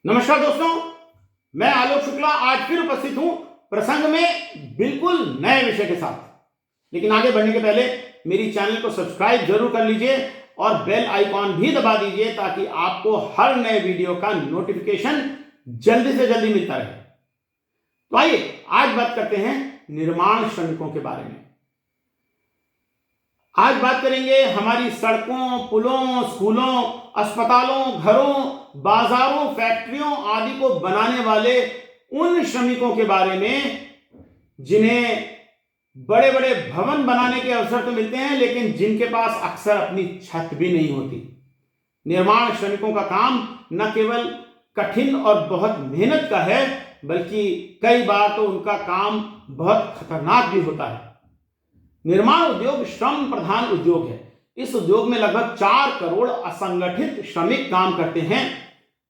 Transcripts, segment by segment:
नमस्कार दोस्तों, मैं आलोक शुक्ला आज फिर उपस्थित हूं प्रसंग में बिल्कुल नए विषय के साथ। लेकिन आगे बढ़ने के पहले मेरी चैनल को सब्सक्राइब जरूर कर लीजिए और बेल आइकॉन भी दबा दीजिए ताकि आपको हर नए वीडियो का नोटिफिकेशन जल्दी से जल्दी मिलता रहे। तो आइए आज बात करते हैं निर्माण श्रमिकों के बारे में। आज बात करेंगे हमारी सड़कों, पुलों, स्कूलों, अस्पतालों, घरों, बाजारों, फैक्ट्रियों आदि को बनाने वाले उन श्रमिकों के बारे में जिन्हें बड़े बड़े भवन बनाने के अवसर तो मिलते हैं लेकिन जिनके पास अक्सर अपनी छत भी नहीं होती। निर्माण श्रमिकों का काम न केवल कठिन और बहुत मेहनत का है बल्कि कई बार तो उनका काम बहुत खतरनाक भी होता है। निर्माण उद्योग श्रम प्रधान उद्योग है। इस उद्योग में लगभग 4 करोड़ असंगठित श्रमिक काम करते हैं।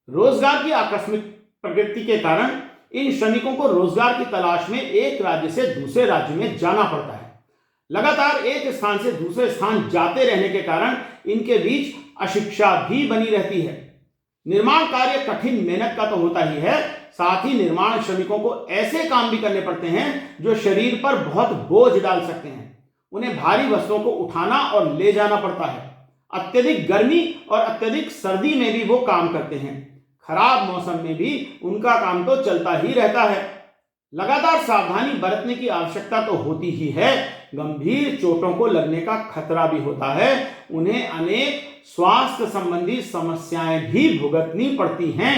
रोजगार की आकस्मिक प्रकृति के कारण इन श्रमिकों को रोजगार की तलाश में एक राज्य से दूसरे राज्य में जाना पड़ता है। लगातार एक स्थान से दूसरे स्थान जाते रहने के कारण इनके बीच अशिक्षा भी बनी रहती है। निर्माण कार्य कठिन मेहनत का तो होता ही है, साथ ही निर्माण श्रमिकों को ऐसे काम भी करने पड़ते हैं जो शरीर पर बहुत बोझ डाल सकते हैं। उन्हें भारी वस्तुओं को उठाना और ले जाना पड़ता है। अत्यधिक गर्मी और अत्यधिक सर्दी में भी वो काम करते हैं। खराब मौसम में भी उनका काम तो चलता ही रहता है। लगातार सावधानी बरतने की आवश्यकता तो होती ही है। गंभीर चोटों को लगने का खतरा भी होता है। उन्हें अनेक स्वास्थ्य संबंधी समस्याएं भी भुगतनी पड़ती हैं।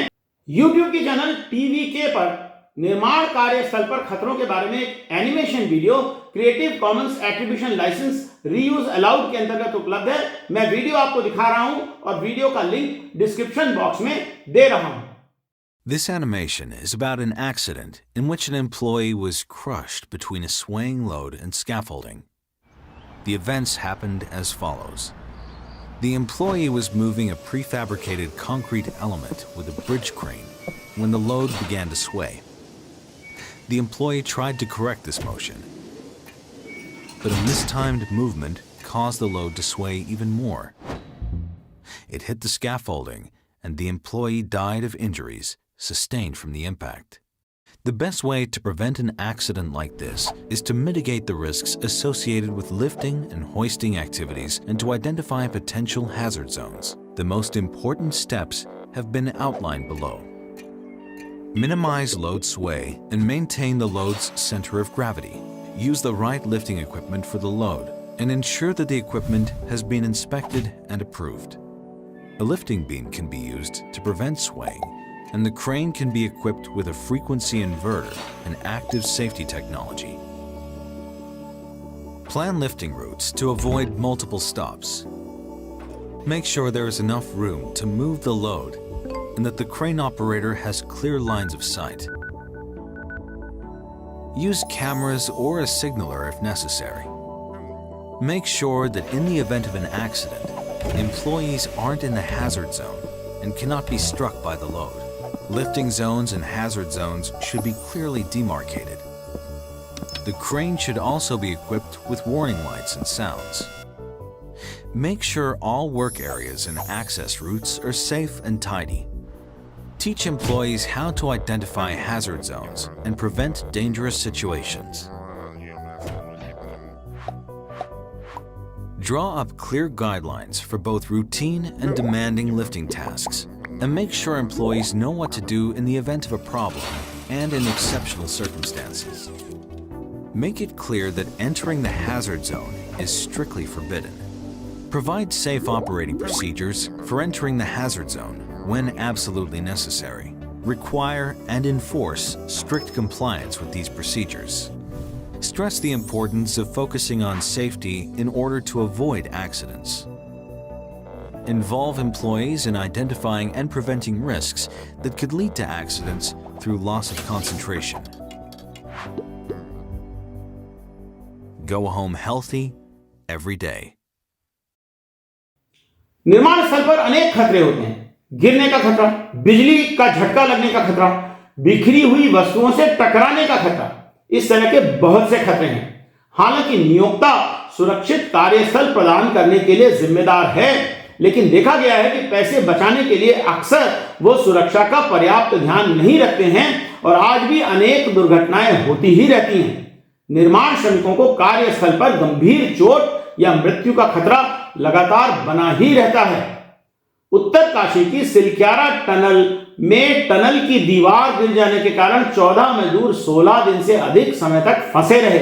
YouTube की चैनल TVK पर निर्माण कार्यस्थल पर खतरों के बारे में एक animation video creative commons attribution licence reuse allowed के अंतर्गत उपलब्ध है। मैं वीडियो आपको दिखा रहा हूं और वीडियो का लिंक डिस्क्रिप्शन बॉक्स में दे रहा हूं। This animation is about an accident in which an employee was crushed between a swaying load and scaffolding. The events happened as follows. The employee was moving a prefabricated concrete element with a bridge crane when the load began to sway. The employee tried to correct this motion, but a mistimed movement caused the load to sway even more. It hit the scaffolding, and the employee died of injuries sustained from the impact. The best way to prevent an accident like this is to mitigate the risks associated with lifting and hoisting activities and to identify potential hazard zones. The most important steps have been outlined below. Minimize load sway and maintain the load's center of gravity. Use the right lifting equipment for the load and ensure that the equipment has been inspected and approved. A lifting beam can be used to prevent swaying, and the crane can be equipped with a frequency inverter and active safety technology. Plan lifting routes to avoid multiple stops. Make sure there is enough room to move the load and that the crane operator has clear lines of sight. Use cameras or a signaler if necessary. Make sure that in the event of an accident, employees aren't in the hazard zone and cannot be struck by the load. Lifting zones and hazard zones should be clearly demarcated. The crane should also be equipped with warning lights and sounds. Make sure all work areas and access routes are safe and tidy. Teach employees how to identify hazard zones and prevent dangerous situations. Draw up clear guidelines for both routine and demanding lifting tasks, and make sure employees know what to do in the event of a problem and in exceptional circumstances. Make it clear that entering the hazard zone is strictly forbidden. Provide safe operating procedures for entering the hazard zone when absolutely necessary. Require and enforce strict compliance with these procedures. Stress the importance of focusing on safety in order to avoid accidents. Involve employees in identifying and preventing risks that could lead to accidents through loss of concentration. Go home healthy every day. निर्माण स्थल पर अनेक खतरे होते हैं। गिरने का खतरा, बिजली का झटका लगने का खतरा, बिखरी हुई वस्तुओं से टकराने का खतरा, इस तरह के बहुत से खतरे हैं। हालांकि नियोक्ता सुरक्षित कार्यस्थल प्रदान करने के लिए जिम्मेदार है लेकिन देखा गया है कि पैसे बचाने के लिए अक्सर वो सुरक्षा का पर्याप्त ध्यान नहीं रखते हैं और आज भी अनेक दुर्घटनाएं होती ही रहती हैं। निर्माण श्रमिकों को कार्यस्थल पर गंभीर चोट या मृत्यु का खतरा लगातार बना ही रहता है। उत्तरकाशी की सिलक्यारा टनल में टनल की दीवार गिर जाने के कारण 14 मजदूर 16 दिन से अधिक समय तक फंसे रहे।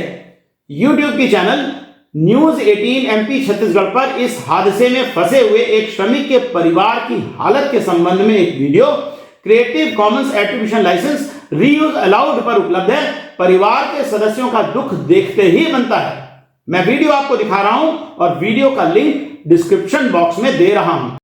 यूट्यूब की चैनल न्यूज 18 MP छत्तीसगढ़ पर इस हादसे में फंसे हुए एक श्रमिक के परिवार की हालत के संबंध में एक video creative commons attribution licence reuse allowed पर उपलब्ध है। परिवार के सदस्यों का दुख देखते ही बनता है। मैं वीडियो आपको दिखा रहा हूं और वीडियो का लिंक डिस्क्रिप्शन बॉक्स में दे रहा हूं।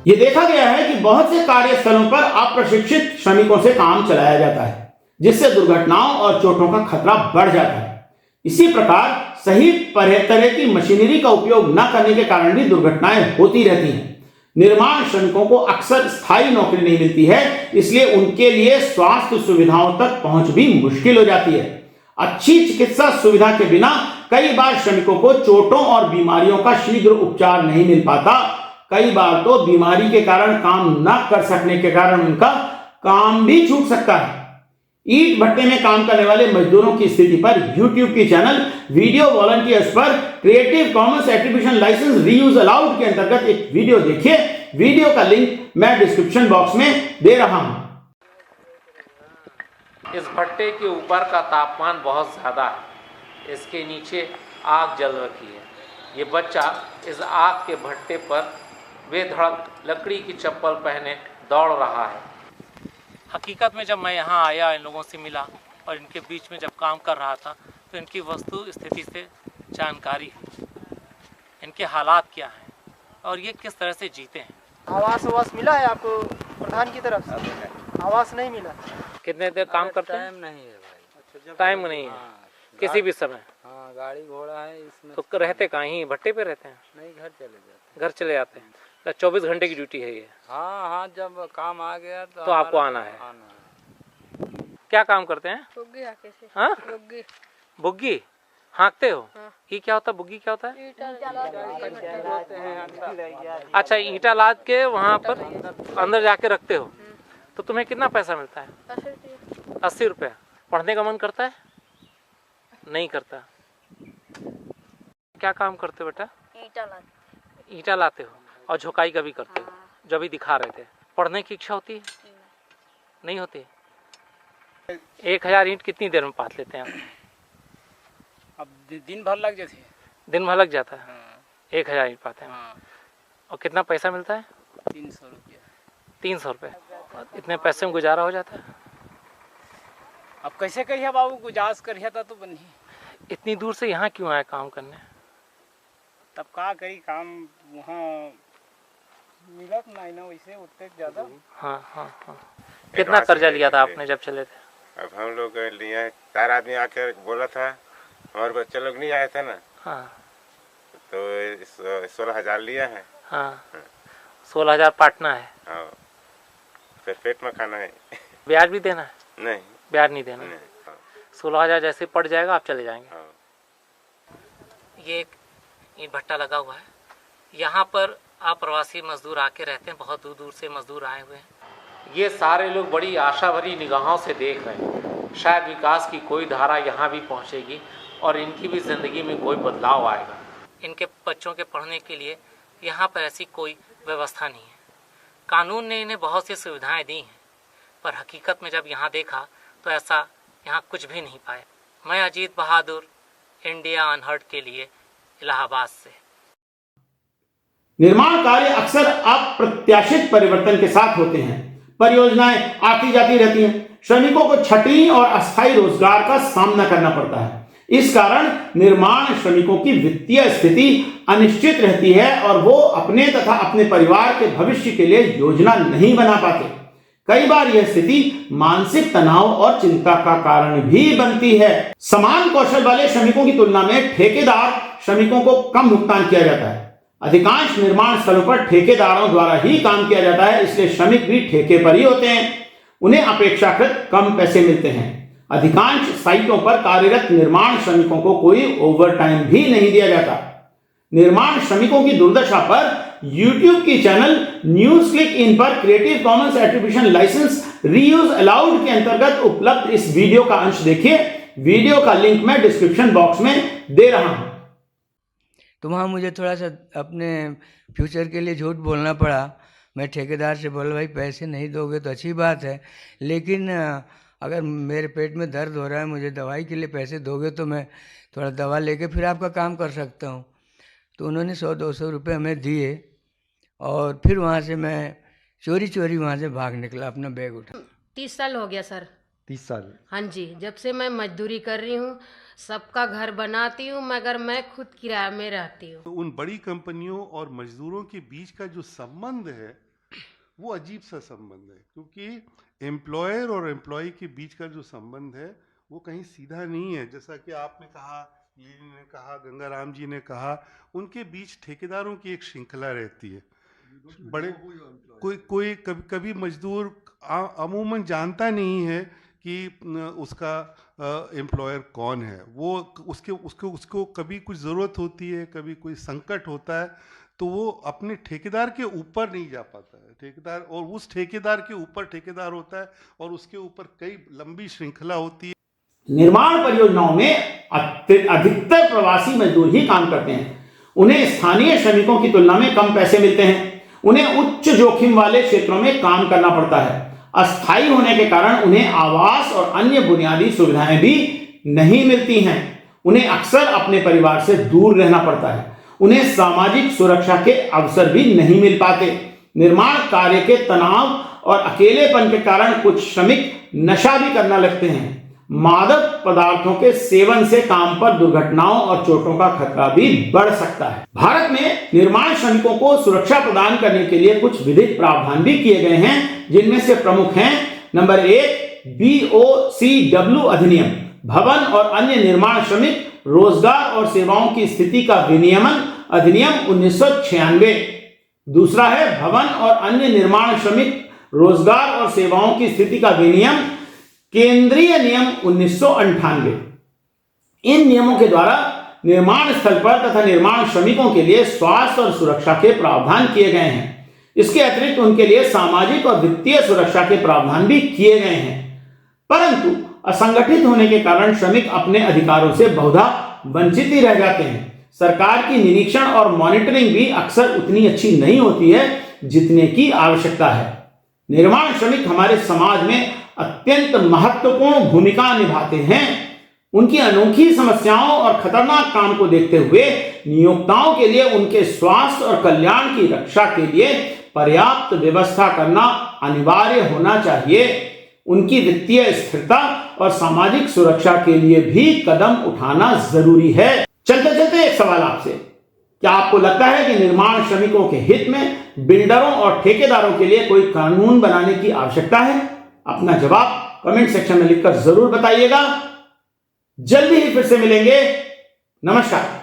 यह देखा गया है कि बहुत से कार्यस्थलों पर अप्रशिक्षित श्रमिकों से काम चलाया जाता है, जिससे दुर्घटनाओं और चोटों का खतरा बढ़ जाता है। इसी प्रकार सही तरह की मशीनरी का उपयोग न करने के कारण भी दुर्घटनाएं होती रहती हैं। निर्माण श्रमिकों को अक्सर स्थायी नौकरी नहीं मिलती है, इसलिए उनके लिए स्वास्थ्य सुविधाओं तक पहुंच भी मुश्किल हो जाती है। अच्छी चिकित्सा सुविधा के बिना कई बार श्रमिकों को चोटों और बीमारियों का शीघ्र उपचार नहीं मिल पाता। कई बार तो बीमारी के कारण काम न कर सकने के कारण उनका काम भी छूट सकता है। ईंट भट्टे में काम करने वाले मजदूरों की स्थिति पर यूट्यूब की चैनल वीडियो वॉलंटियर्स पर creative commons attribution licence reuse allowed के अंतर्गत एक वीडियो देखिए। वीडियो का लिंक मैं डिस्क्रिप्शन बॉक्स में दे रहा हूं। इस भट्टे के ऊपर का तापमान बहुत ज़्यादा है, इसके नीचे आग जल रखी है। ये बच्चा इस आग के भट्टे पर बेधड़क लकड़ी की चप्पल पहने दौड़ रहा है। हकीकत में जब मैं यहाँ आया, इन लोगों से मिला और इनके बीच में जब काम कर रहा था तो इनकी वस्तु स्थिति से जानकारी है, इनके हालात क्या हैं और ये किस तरह से जीते हैं। आवास मिला है आपको प्रधान की तरफ से? आवास नहीं मिला। कितने देर काम करते हैं? टाइम नहीं है भाई, टाइम नहीं है। किसी भी समय? हाँ, गाड़ी घोड़ा है इसमें। तो रहते कहाँ ही भट्टे पे रहते हैं? नहीं, घर चले जाते। घर चले जाते हैं। 24 घंटे की ड्यूटी है ये? हाँ हाँ, जब काम आ गया तो आपको आना है। क्या काम करते हैं? हाँ, बुग्गी हाँकते हो? ये क्या होता है? बुग्गी क्या होता है? अच्छा, ईंटा लाद के वहाँ पर अंदर जाके रखते हो। तो तुम्हें कितना पैसा मिलता है? 80 रुपया। पढ़ने का मन करता है? नहीं करता। क्या काम करते हो बेटा? ईंटा लाते हो और झोकाई का भी करते हो, जो अभी दिखा रहे थे। पढ़ने की इच्छा होती है? नहीं होती। 1000 ईंट कितनी देर में पाथ लेते हैं आप? अब दिन भर लग जाते हैं। दिन भर लग जाता है? 1000 ईंट पाते हैं। हाँ। और कितना पैसा मिलता है? 300 रुपया। 300 रुपये। इतने पैसे में गुजारा हो जाता है? अब कैसे करिए बाबू, गुजारिश करिए तो बनी। इतनी दूर से यहाँ क्यों आए काम करने? तब का करी, काम वहाँ मिलत नहीं ना वैसे उतने ज्यादा। हाँ हाँ हाँ। कितना कर्जा लिया था आपने जब चले थे? अब हम लोग लिए 4 आदमी आकर बोला था, हमारे बच्चे लोग नहीं आए थे ना। हाँ। तो 16,000 लिया है। हाँ, 16,000 पाटना है। हाँ, फिर पेट में खाना है। ब्याज भी देना है? नहीं, ब्याज नहीं देना। नहीं। हाँ। 16,000 जैसे पड़ जाएगा आप चले जाएंगे? हाँ। ये एक ईंट भट्टा लगा हुआ है, यहाँ पर अप्रवासी मजदूर आके रहते हैं, बहुत दूर दूर से मजदूर आए हुए हैं। ये सारे लोग बड़ी आशा भरी निगाहों से देख रहे हैं, शायद विकास की कोई धारा यहाँ भी पहुँचेगी और इनकी भी ज़िंदगी में कोई बदलाव आएगा। इनके बच्चों के पढ़ने के लिए यहाँ पर ऐसी कोई व्यवस्था नहीं है। कानून ने इन्हें बहुत सी सुविधाएं दी हैं, पर हकीकत में जब यहाँ देखा तो ऐसा यहाँ कुछ भी नहीं पाया। मैं अजीत बहादुर, इंडिया अनहर्ड के लिए इलाहाबाद से। निर्माण कार्य अक्सर अप्रत्याशित परिवर्तन के साथ होते हैं। परियोजनाएं आती जाती रहती हैं। श्रमिकों को छंटनी और अस्थायी रोजगार का सामना करना पड़ता है। इस कारण निर्माण श्रमिकों की वित्तीय स्थिति अनिश्चित रहती है और वो अपने तथा अपने परिवार के भविष्य के लिए योजना नहीं बना पाते। कई बार यह स्थिति मानसिक तनाव और चिंता का कारण भी बनती है। समान कौशल वाले श्रमिकों की तुलना में ठेकेदार श्रमिकों को कम भुगतान किया जाता है। अधिकांश निर्माण स्थलों पर ठेकेदारों द्वारा ही काम किया जाता है, इसलिए श्रमिक भी ठेके पर ही होते हैं। उन्हें अपेक्षाकृत कम पैसे मिलते हैं। अधिकांश साइटों पर कार्यरत निर्माण श्रमिकों को कोई ओवरटाइम भी नहीं दिया जाता। निर्माण श्रमिकों की दुर्दशा पर YouTube की चैनल न्यूज क्लिक इन पर creative commons attribution licence reuse allowed के अंतर्गत उपलब्ध इस वीडियो का अंश देखिए। वीडियो का लिंक मैं डिस्क्रिप्शन बॉक्स में दे रहा हूं। तो वहाँ मुझे थोड़ा सा अपने फ्यूचर के लिए झूठ बोलना पड़ा। मैं ठेकेदार से बोला भाई पैसे नहीं दोगे तो अच्छी बात है, लेकिन अगर मेरे पेट में दर्द हो रहा है, मुझे दवाई के लिए पैसे दोगे तो मैं थोड़ा दवा लेके फिर आपका काम कर सकता हूँ। तो उन्होंने 100-200 रुपये हमें दिए और फिर वहाँ से मैं चोरी वहाँ से भाग निकला, अपना बैग उठा। 30 साल हो गया सर। 30 साल? हाँ जी, जब से मैं मजदूरी कर रही हूँ, सबका घर बनाती हूँ, मगर मैं खुद किराए में रहती हूँ। तो उन बड़ी कंपनियों और मजदूरों के बीच का जो संबंध है वो अजीब सा संबंध है, क्योंकि एम्प्लॉयर और एम्प्लॉय के बीच का जो संबंध है वो कहीं सीधा नहीं है। जैसा कि आपने कहा, लीली ने कहा, गंगाराम जी ने कहा, उनके बीच ठेकेदारों की एक श्रृंखला रहती है। बड़े कोई कभी मजदूर अमूमन जानता नहीं है कि उसका एम्प्लॉयर कौन है। वो उसको कभी कुछ ज़रूरत होती है, कभी कोई संकट होता है, तो वो अपने ठेकेदार के ऊपर नहीं जा पाता है। ठेकेदार और उस ठेकेदार के ऊपर ठेकेदार होता है और उसके ऊपर कई लंबी श्रृंखला होती है। निर्माण परियोजनाओं में अधिकतर प्रवासी मजदूर ही काम करते हैं। उन्हें स्थानीय श्रमिकों की तुलना में कम पैसे मिलते हैं। उन्हें उच्च जोखिम वाले क्षेत्रों में काम करना पड़ता है। अस्थायी होने के कारण उन्हें आवास और अन्य बुनियादी सुविधाएं भी नहीं मिलती हैं। उन्हें अक्सर अपने परिवार से दूर रहना पड़ता है। उन्हें सामाजिक सुरक्षा के अवसर भी नहीं मिल पाते। निर्माण कार्य के तनाव और अकेलेपन के कारण कुछ श्रमिक नशा भी करने लगते हैं। मादक पदार्थों के सेवन से काम पर दुर्घटनाओं और चोटों का खतरा भी बढ़ सकता है। भारत में निर्माण श्रमिकों को सुरक्षा प्रदान करने के लिए कुछ विधिक प्रावधान भी किए गए हैं, जिनमें से प्रमुख हैं: नंबर 1, BOCW अधिनियम, भवन और अन्य निर्माण श्रमिक रोजगार और सेवाओं की स्थिति का विनियमन अधिनियम 1996। दूसरा है भवन और अन्य निर्माण श्रमिक रोजगार और सेवाओं की स्थिति का विनियम केंद्रीय नियम 1998। इन नियमों के द्वारा निर्माण स्थल पर तथा निर्माण श्रमिकों के लिए स्वास्थ्य और सुरक्षा के प्रावधान किए गए हैं। इसके अतिरिक्त उनके लिए सामाजिक और वित्तीय सुरक्षा के प्रावधान भी किए गए हैं। परंतु असंगठित होने के कारण श्रमिक अपने अधिकारों से बहुधा वंचित ही रह जाते हैं। सरकार की निरीक्षण और मॉनिटरिंग भी अक्सर उतनी अच्छी नहीं होती है जितने की आवश्यकता है। निर्माण श्रमिक हमारे समाज में अत्यंत महत्वपूर्ण भूमिका निभाते हैं। उनकी अनोखी समस्याओं और खतरनाक काम को देखते हुए नियोक्ताओं के लिए उनके स्वास्थ्य और कल्याण की रक्षा के लिए पर्याप्त व्यवस्था करना अनिवार्य होना चाहिए। उनकी वित्तीय स्थिरता और सामाजिक सुरक्षा के लिए भी कदम उठाना जरूरी है। चलते चलते एक सवाल आपसे, क्या आपको लगता है कि निर्माण श्रमिकों के हित में बिल्डरों और ठेकेदारों के लिए कोई कानून बनाने की आवश्यकता है? अपना जवाब कमेंट सेक्शन में लिखकर जरूर बताइएगा। जल्दी ही फिर से मिलेंगे। नमस्कार।